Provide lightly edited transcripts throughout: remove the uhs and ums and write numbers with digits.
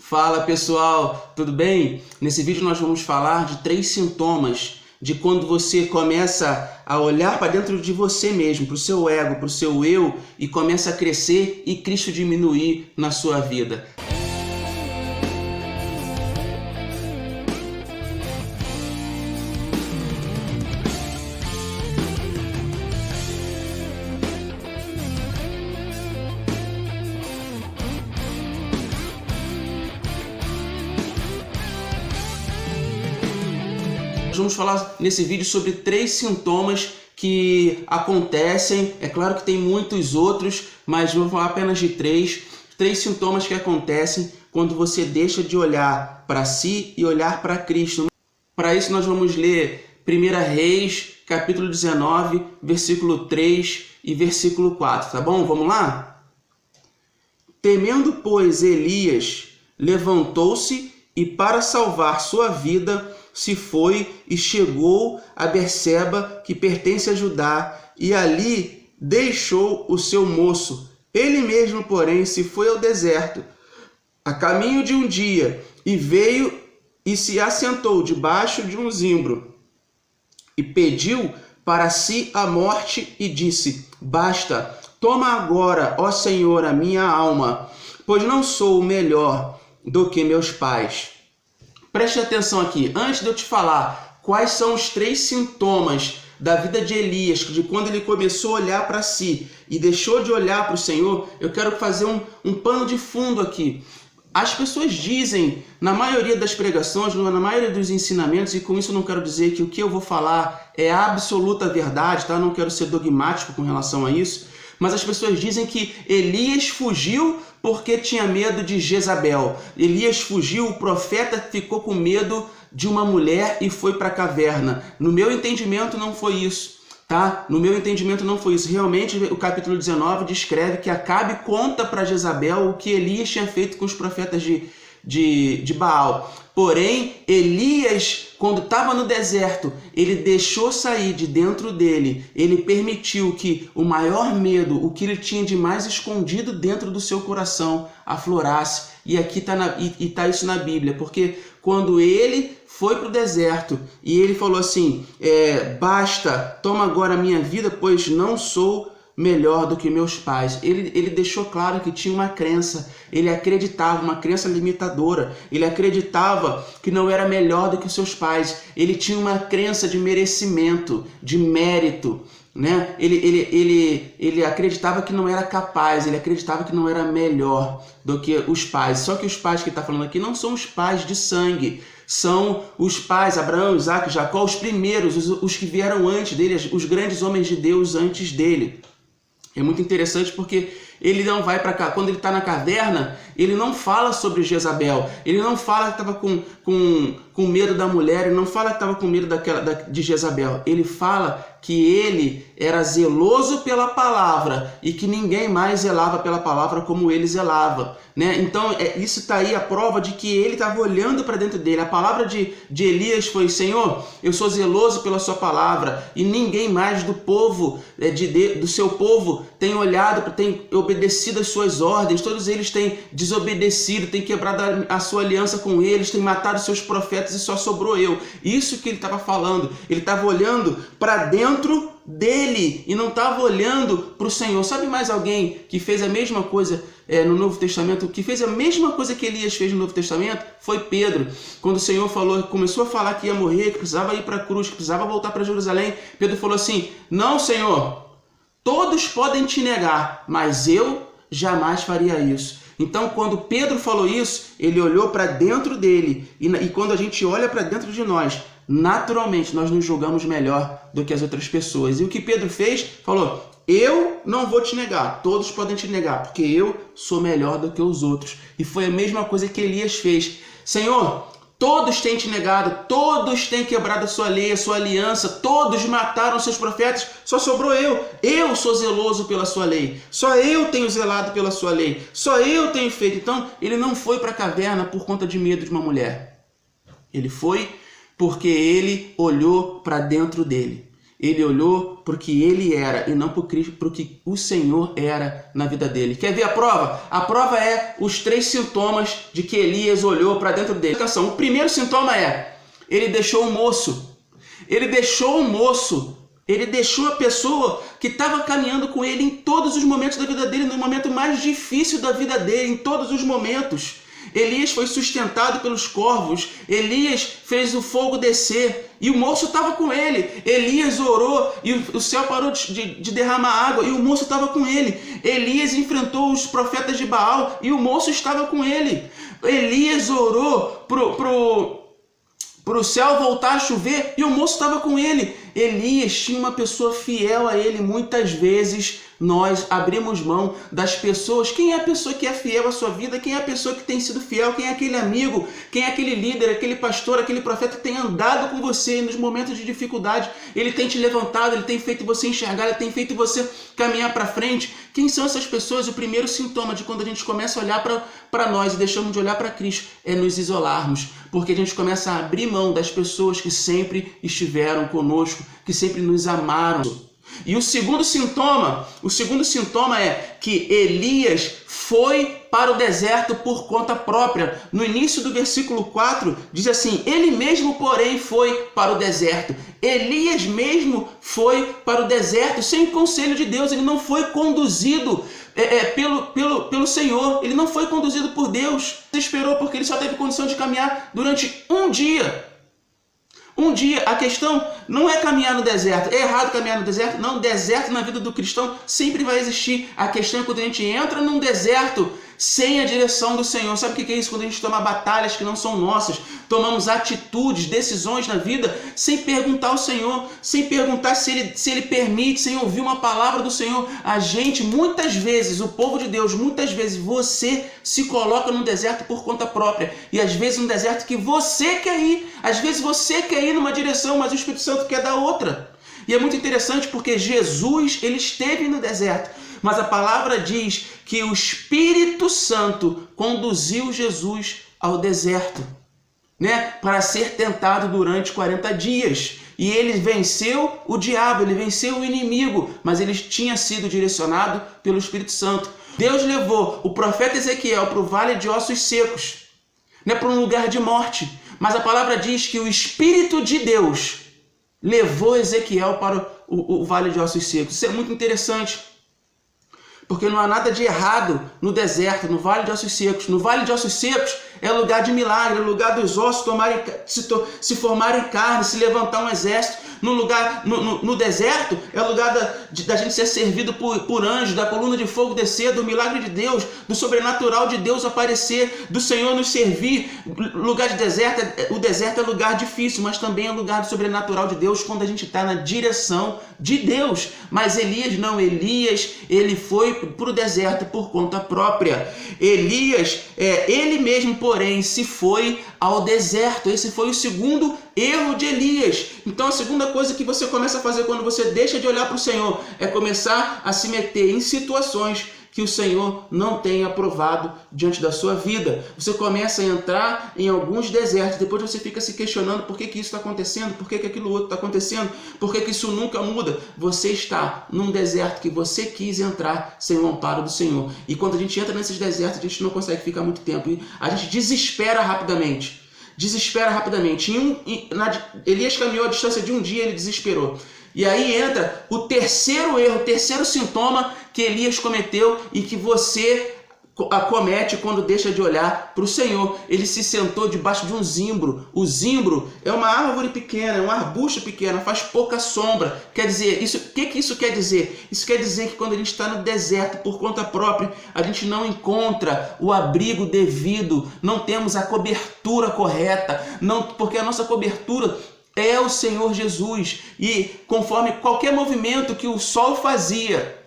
Fala pessoal, tudo bem? Nesse vídeo nós vamos falar de 3 sintomas de quando você começa a olhar para dentro de você mesmo, para o seu ego, para o seu eu, e começa a crescer e Cristo diminuir na sua vida. Vamos falar nesse vídeo sobre 3 sintomas que acontecem. É claro que tem muitos outros, mas vou falar apenas de 3 sintomas que acontecem quando você deixa de olhar para si e olhar para Cristo. Para isso nós vamos ler 1 Reis, capítulo 19, versículo 3 e versículo 4, tá bom? Vamos lá? Temendo, pois, Elias levantou-se e, para salvar sua vida, se foi e chegou a Berseba, que pertence a Judá, e ali deixou o seu moço. Ele mesmo, porém, se foi ao deserto, a caminho de um dia, e veio e se assentou debaixo de um zimbro, e pediu para si a morte, e disse: Basta, toma agora, ó Senhor, a minha alma, pois não sou melhor do que meus pais. Preste atenção aqui, antes de eu te falar quais são os 3 sintomas da vida de Elias, de quando ele começou a olhar para si e deixou de olhar para o Senhor, eu quero fazer um pano de fundo aqui. As pessoas dizem, na maioria das pregações, na maioria dos ensinamentos, e com isso eu não quero dizer que o que eu vou falar é a absoluta verdade, tá? Eu não quero ser dogmático com relação a isso, mas as pessoas dizem que Elias fugiu porque tinha medo de Jezabel. Elias fugiu, o profeta ficou com medo de uma mulher e foi para a caverna. No meu entendimento não foi isso, tá? No meu entendimento não foi isso. Realmente o capítulo 19 descreve que Acabe conta para Jezabel o que Elias tinha feito com os profetas de Baal. Porém, Elias, quando estava no deserto, ele deixou sair de dentro dele, ele permitiu que o maior medo, o que ele tinha de mais escondido dentro do seu coração, aflorasse. E aqui está isso na Bíblia, porque quando ele foi para o deserto e ele falou assim, basta, toma agora a minha vida, pois não sou melhor do que meus pais. Ele deixou claro que tinha uma crença, ele acreditava, uma crença limitadora, ele acreditava que não era melhor do que os seus pais, ele tinha uma crença de merecimento, de mérito, né? Ele acreditava que não era capaz, ele acreditava que não era melhor do que os pais. Só que os pais que está falando aqui não são os pais de sangue, são os pais, Abraão, Isaac, Jacó, os primeiros, os que vieram antes dele, os grandes homens de Deus antes dele. É muito interessante porque ele não vai para cá. Quando ele está na caverna, ele não fala sobre Jezabel. Ele não fala que estava com medo da mulher. Ele não fala que estava com medo de Jezabel. Ele fala que ele era zeloso pela palavra e que ninguém mais zelava pela palavra como ele zelava, né? Então, isso está aí a prova de que ele estava olhando para dentro dele. A palavra de Elias foi: Senhor, eu sou zeloso pela sua palavra, e ninguém mais do povo, do seu povo, tem olhado, tem obedecido as suas ordens. Todos eles têm desobedecido, têm quebrado a sua aliança com eles, têm matado seus profetas e só sobrou eu. Isso que ele estava falando. Ele estava olhando para dentro dele e não estava olhando para o Senhor. Sabe mais alguém que fez a mesma coisa no Novo Testamento? Que fez a mesma coisa que Elias fez no Novo Testamento? Foi Pedro. Quando o Senhor começou a falar que ia morrer, que precisava ir para a cruz, que precisava voltar para Jerusalém, Pedro falou assim: não, Senhor, todos podem te negar, mas eu jamais faria isso. Então, quando Pedro falou isso, ele olhou para dentro dele. E quando a gente olha para dentro de nós, naturalmente nós nos julgamos melhor do que as outras pessoas. E o que Pedro fez? Falou: eu não vou te negar, todos podem te negar, porque eu sou melhor do que os outros. E foi a mesma coisa que Elias fez. Senhor, todos têm te negado, todos têm quebrado a sua lei, a sua aliança, todos mataram seus profetas, só sobrou eu. Eu sou zeloso pela sua lei, só eu tenho zelado pela sua lei, só eu tenho feito. Então, ele não foi para a caverna por conta de medo de uma mulher. Ele foi porque ele olhou para dentro dele. Ele olhou para o que ele era e não para o que o Senhor era na vida dele. Quer ver a prova? A prova é os 3 sintomas de que Elias olhou para dentro dele. O primeiro sintoma é, ele deixou o moço. Ele deixou o moço. Ele deixou a pessoa que estava caminhando com ele em todos os momentos da vida dele, no momento mais difícil da vida dele, em todos os momentos. Elias foi sustentado pelos corvos, Elias fez o fogo descer e o moço estava com ele. Elias orou e o céu parou de derramar água e o moço estava com ele. Elias enfrentou os profetas de Baal e o moço estava com ele. Elias orou para o céu voltar a chover e o moço estava com ele. Elias tinha uma pessoa fiel a ele. Muitas vezes nós abrimos mão das pessoas. Quem é a pessoa que é fiel à sua vida? Quem é a pessoa que tem sido fiel? Quem é aquele amigo? Quem é aquele líder, aquele pastor, aquele profeta que tem andado com você nos momentos de dificuldade? Ele tem te levantado, ele tem feito você enxergar, ele tem feito você caminhar para frente. Quem são essas pessoas? O primeiro sintoma de quando a gente começa a olhar para nós e deixamos de olhar para Cristo é nos isolarmos, porque a gente começa a abrir mão das pessoas que sempre estiveram conosco, que sempre nos amaram. E o segundo sintoma é que Elias foi para o deserto por conta própria. No início do versículo 4 diz assim: ele mesmo, porém, foi para o deserto. Elias mesmo foi para o deserto sem o conselho de Deus. Ele não foi conduzido pelo Senhor. Ele não foi conduzido por Deus. Ele esperou porque ele só teve condição de caminhar durante um dia. Um dia. A questão não é caminhar no deserto. É errado caminhar no deserto? Não, deserto na vida do cristão sempre vai existir. A questão é quando a gente entra num deserto sem a direção do Senhor. Sabe o que é isso? Quando a gente toma batalhas que não são nossas, tomamos atitudes, decisões na vida sem perguntar ao Senhor, sem perguntar se ele permite, sem ouvir uma palavra do Senhor. A gente, muitas vezes, o povo de Deus, muitas vezes você se coloca num deserto por conta própria. E às vezes num deserto que você quer ir. Às vezes você quer ir numa direção, mas o Espírito Santo quer dar outra. E é muito interessante porque Jesus, ele esteve no deserto. Mas a palavra diz que o Espírito Santo conduziu Jesus ao deserto, né? Para ser tentado durante 40 dias. E ele venceu o diabo, ele venceu o inimigo, mas ele tinha sido direcionado pelo Espírito Santo. Deus levou o profeta Ezequiel para o vale de ossos secos, né? Para um lugar de morte. Mas a palavra diz que o Espírito de Deus levou Ezequiel para o vale de ossos secos. Isso é muito interessante. Porque não há nada de errado no deserto, no vale de ossos secos. No vale de ossos secos é lugar de milagre, é lugar dos ossos se formarem carne, se levantar um exército. No deserto é lugar da gente ser servido por anjos, da coluna de fogo descer, do milagre de Deus, do sobrenatural de Deus aparecer, do Senhor nos servir. Lugar de deserto, o deserto é lugar difícil, mas também é lugar do sobrenatural de Deus quando a gente está na direção de Deus. Mas Elias não, Elias, ele foi para o deserto por conta própria. Elias, ele mesmo, porém, se foi ao deserto. Esse foi o segundo erro de Elias. Então a segunda coisa que você começa a fazer quando você deixa de olhar para o Senhor é começar a se meter em situações que o Senhor não tem aprovado diante da sua vida. Você começa a entrar em alguns desertos, depois você fica se questionando por que isso está acontecendo, por que aquilo outro está acontecendo, por que isso nunca muda. Você está num deserto que você quis entrar sem o amparo do Senhor. E quando a gente entra nesses desertos, a gente não consegue ficar muito tempo. E a gente desespera rapidamente. Elias caminhou a distância de um dia, ele desesperou. E aí entra o terceiro erro, o terceiro sintoma que Elias cometeu e que você acomete quando deixa de olhar para o Senhor. Ele se sentou debaixo de um zimbro. O zimbro é uma árvore pequena, é um arbusto pequeno, faz pouca sombra. Quer dizer, o que isso quer dizer? Isso quer dizer que quando a gente está no deserto por conta própria, a gente não encontra o abrigo devido, não temos a cobertura correta, porque a nossa cobertura é o Senhor Jesus. E conforme qualquer movimento que o sol fazia,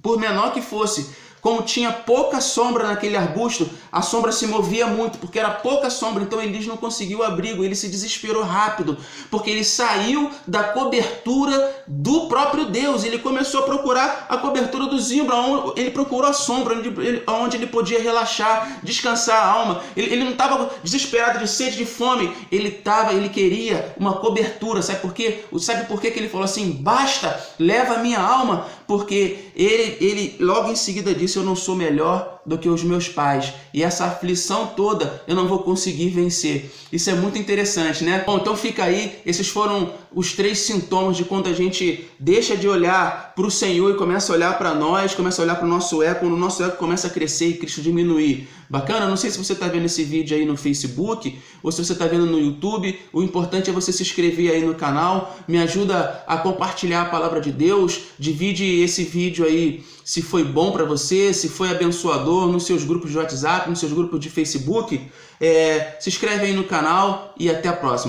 por menor que fosse, como tinha pouca sombra naquele arbusto, a sombra se movia muito, porque era pouca sombra, então Elias não conseguiu abrigo, ele se desesperou rápido, porque ele saiu da cobertura do próprio Deus, ele começou a procurar a cobertura do zimbro, ele procurou a sombra, onde ele podia relaxar, descansar a alma. Ele não estava desesperado de sede, de fome, ele queria uma cobertura. Sabe por quê? Sabe por quê que ele falou assim, basta, leva a minha alma? Porque ele logo em seguida disse, eu não sou melhor do que os meus pais, e essa aflição toda eu não vou conseguir vencer. Isso é muito interessante, né? Bom, então fica aí, esses foram os 3 sintomas de quando a gente deixa de olhar para o Senhor e começa a olhar para nós, começa a olhar para o nosso ego, quando o nosso ego começa a crescer e Cristo diminuir. Bacana? Não sei se você está vendo esse vídeo aí no Facebook ou se você está vendo no YouTube. O importante é você se inscrever aí no canal, me ajuda a compartilhar a palavra de Deus, divide esse vídeo aí se foi bom para você, se foi abençoador nos seus grupos de WhatsApp, nos seus grupos de Facebook. Se inscreve aí no canal e até a próxima.